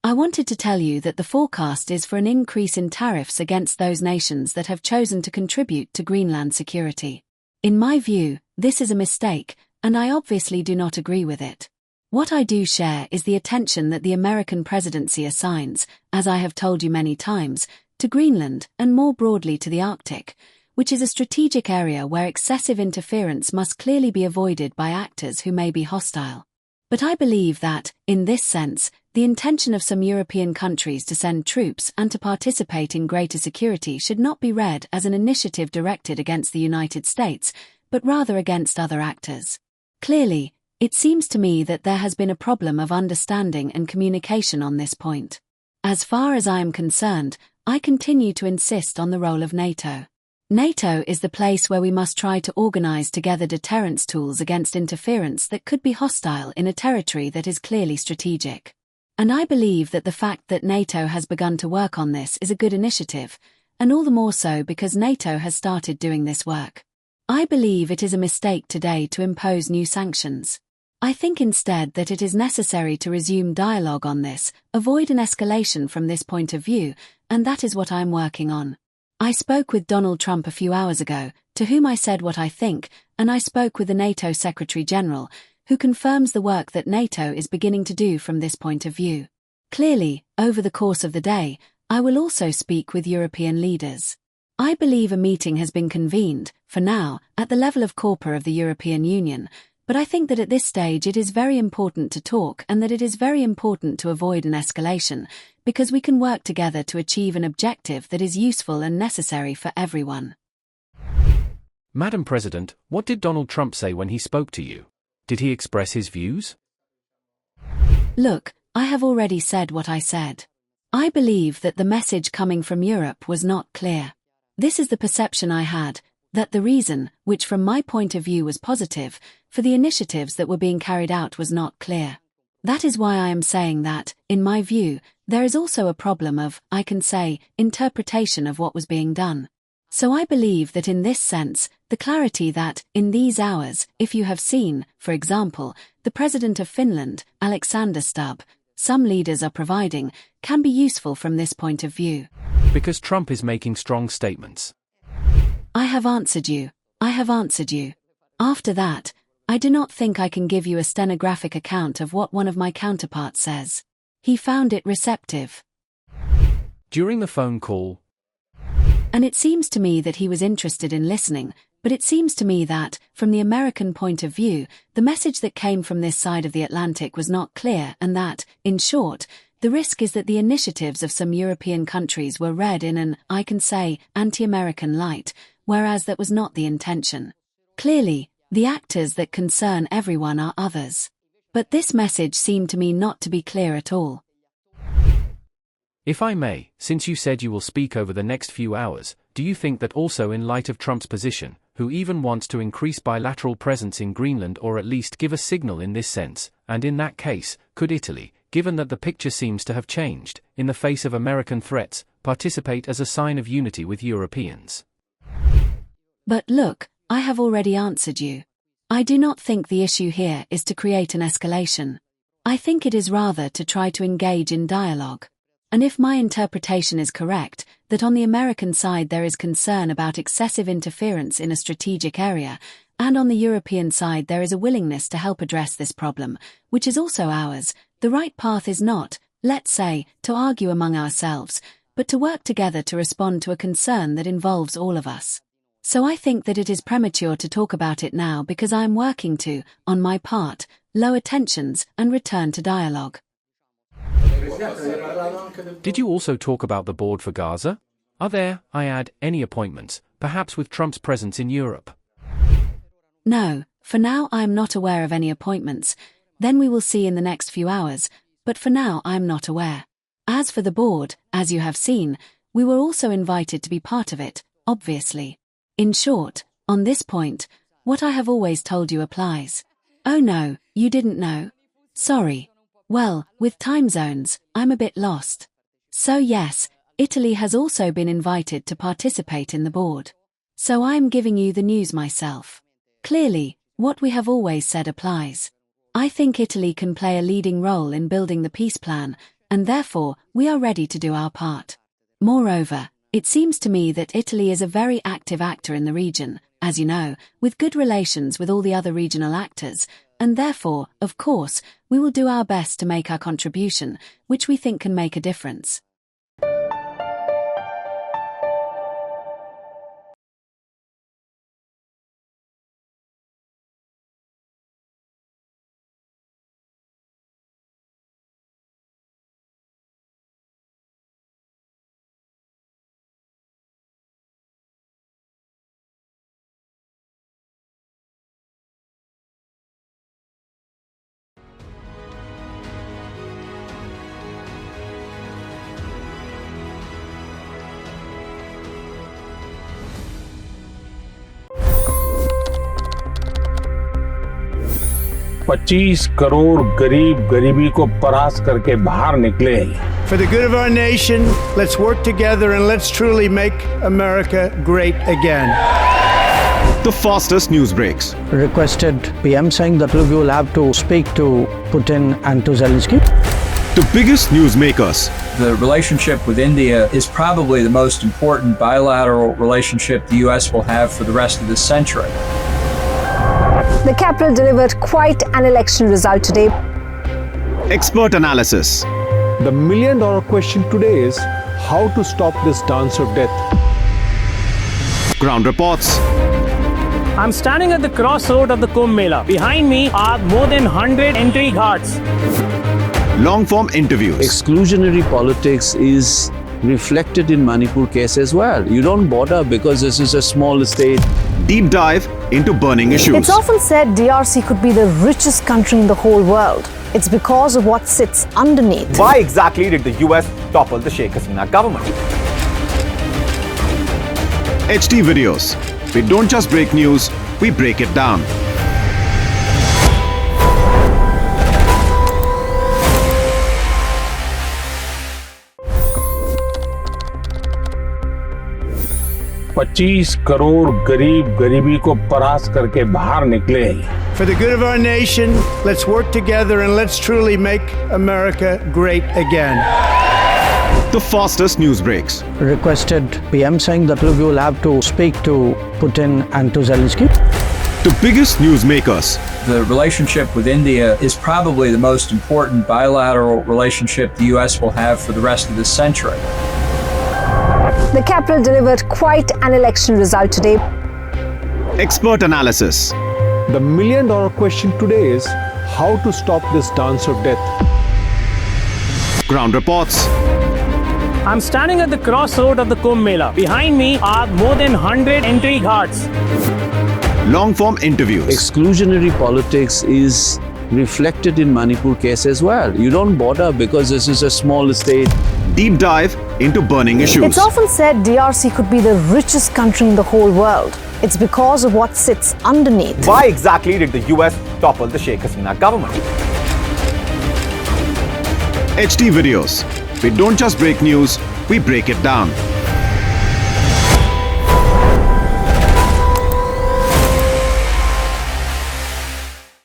I wanted to tell you that the forecast is for an increase in tariffs against those nations that have chosen to contribute to Greenland security. In my view, this is a mistake, and I obviously do not agree with it. What I do share is the attention that the American presidency assigns, as I have told you many times, to Greenland and more broadly to the Arctic, which is a strategic area where excessive interference must clearly be avoided by actors who may be hostile. But I believe that, in this sense, the intention of some European countries to send troops and to participate in greater security should not be read as an initiative directed against the United States, but rather against other actors. Clearly, it seems to me that there has been a problem of understanding and communication on this point. As far as I am concerned, I continue to insist on the role of NATO. NATO is the place where we must try to organize together deterrence tools against interference that could be hostile in a territory that is clearly strategic. And I believe that the fact that NATO has begun to work on this is a good initiative, and all the more so because NATO has started doing this work. I believe it is a mistake today to impose new sanctions. I think instead that it is necessary to resume dialogue on this, avoid an escalation from this point of view, and that is what I am working on. I spoke with Donald Trump a few hours ago, to whom I said what I think, and I spoke with the NATO Secretary General, who confirms the work that NATO is beginning to do from this point of view. Clearly, over the course of the day, I will also speak with European leaders. I believe a meeting has been convened, for now, at the level of Corps of the European Union, but I think that at this stage it is very important to talk and that it is very important to avoid an escalation, because we can work together to achieve an objective that is useful and necessary for everyone. Madam President, what did Donald Trump say when he spoke to you? Did he express his views? Look, I have already said what I said. I believe that the message coming from Europe was not clear. This is the perception I had, that the reason, which from my point of view was positive, for the initiatives that were being carried out was not clear. That is why I am saying that, in my view, there is also a problem of, I can say, interpretation of what was being done. So I believe that in this sense, the clarity that, in these hours, if you have seen, for example, the President of Finland, Alexander Stubb, some leaders are providing, can be useful from this point of view. Because Trump is making strong statements. I have answered you. I have answered you. After that, I do not think I can give you a stenographic account of what one of my counterparts says. He found it receptive. During the phone call. And it seems to me that he was interested in listening, but it seems to me that, from the American point of view, the message that came from this side of the Atlantic was not clear and that, in short, the risk is that the initiatives of some European countries were read in an, I can say, anti-American light, whereas that was not the intention. Clearly, the actors that concern everyone are others. But this message seemed to me not to be clear at all. If I may, since you said you will speak over the next few hours, do you think that also in light of Trump's position, who even wants to increase bilateral presence in Greenland or at least give a signal in this sense, and in that case, could Italy, given that the picture seems to have changed, in the face of American threats, participate as a sign of unity with Europeans? But look, I have already answered you. I do not think the issue here is to create an escalation. I think it is rather to try to engage in dialogue. And if my interpretation is correct, that on the American side there is concern about excessive interference in a strategic area, and on the European side there is a willingness to help address this problem, which is also ours, the right path is not, let's say, to argue among ourselves, but to work together to respond to a concern that involves all of us. So I think that it is premature to talk about it now because I am working to, on my part, lower tensions and return to dialogue. Did you also talk about the board for Gaza? Are there, I add, any appointments, perhaps with Trump's presence in Europe? No, for now I am not aware of any appointments, then we will see in the next few hours, but for now I am not aware. As for the board, as you have seen, we were also invited to be part of it, obviously. In short, on this point, what I have always told you applies. Oh no, you didn't know? Sorry. Well, with time zones, I'm a bit lost. So yes, Italy has also been invited to participate in the board. So I'm giving you the news myself. Clearly, what we have always said applies. I think Italy can play a leading role in building the peace plan, and therefore, we are ready to do our part. Moreover, it seems to me that Italy is a very active actor in the region, as you know, with good relations with all the other regional actors, and therefore, of course, we will do our best to make our contribution, which we think can make a difference. $25 crore गरीब गरीबी को परास्त करके बाहर निकले। For the good of our nation, let's work together and let's truly make America great again. The fastest news breaks. Requested PM saying that look, you will have to speak to Putin and to Zelensky. The biggest news makers. The relationship with India is probably the most important bilateral relationship the US will have for the rest of this century. The capital delivered quite an election result today. Expert analysis. The million-dollar question today is how to stop this dance of death. Ground reports. I'm standing at the crossroad of the Kumbh Mela. Behind me are more than 100 entry ghats. Long-form interviews. Exclusionary politics is reflected in Manipur case as well. You don't bother because this is a small state. Deep dive into burning issues. It's often said DRC could be the richest country in the whole world. It's because of what sits underneath. Why exactly did the US topple the Sheikh Hasina government? HD videos. We don't just break news, we break it down. $25 crore गरीब गरीबी को परास्त करके बाहर निकले। For the good of our nation, let's work together and let's truly make America great again. The fastest news breaks. Requested PM saying that look, you will have to speak to Putin and to Zelensky. The biggest news makers. The relationship with India is probably the most important bilateral relationship the US will have for the rest of this century. The capital delivered quite an election result today. Expert analysis. The million-dollar question today is how to stop this dance of death. Ground reports. I'm standing at the crossroad of the Kumbh Mela. Behind me are more than 100 entry ghats. Long-form interviews. Exclusionary politics is reflected in Manipur case as well. You don't bother because this is a small state. Deep dive into burning issues. It's often said DRC could be the richest country in the whole world. It's because of what sits underneath. Why exactly did the US topple the Sheikh Hasina government? HD videos. We don't just break news, we break it down.